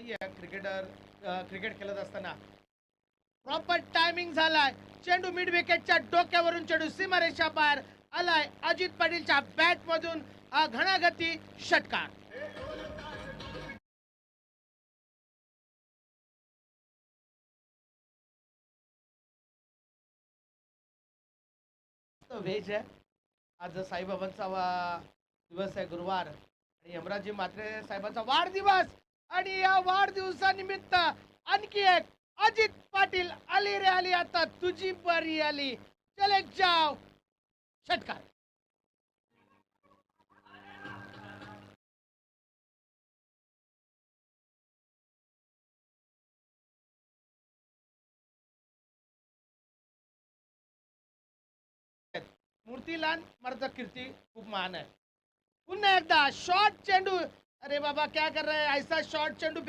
नाहीये क्रिकेट खेळत असताना. प्रॉपर टायमिंग झालाय. चेंडू मिड विकेटच्या डोक्यावरून चेंडू सीमारेषा बाहेर आलाय. अजित पाटीलच्या बॅट मधून हा घणागती षटकार. व्हेज आहे. आज साईबाबांचा दिवस आहे, गुरुवार, आणि यमराजी म्हात्रे साहेबांचा वाढदिवस. आणि या वाढदिवसानिमित्त आणखी एक अजित पाटील आली रे आली, आता तुझी बारी आली, चले जाव षटकार. मूर्तीलाल मर्द कीर्ती खूप महान आहे. पुन्हा एकदा शॉर्ट चेंडू. अरे बाबा क्या कर रहे हैं, ऐसा शॉर्ट चेंडू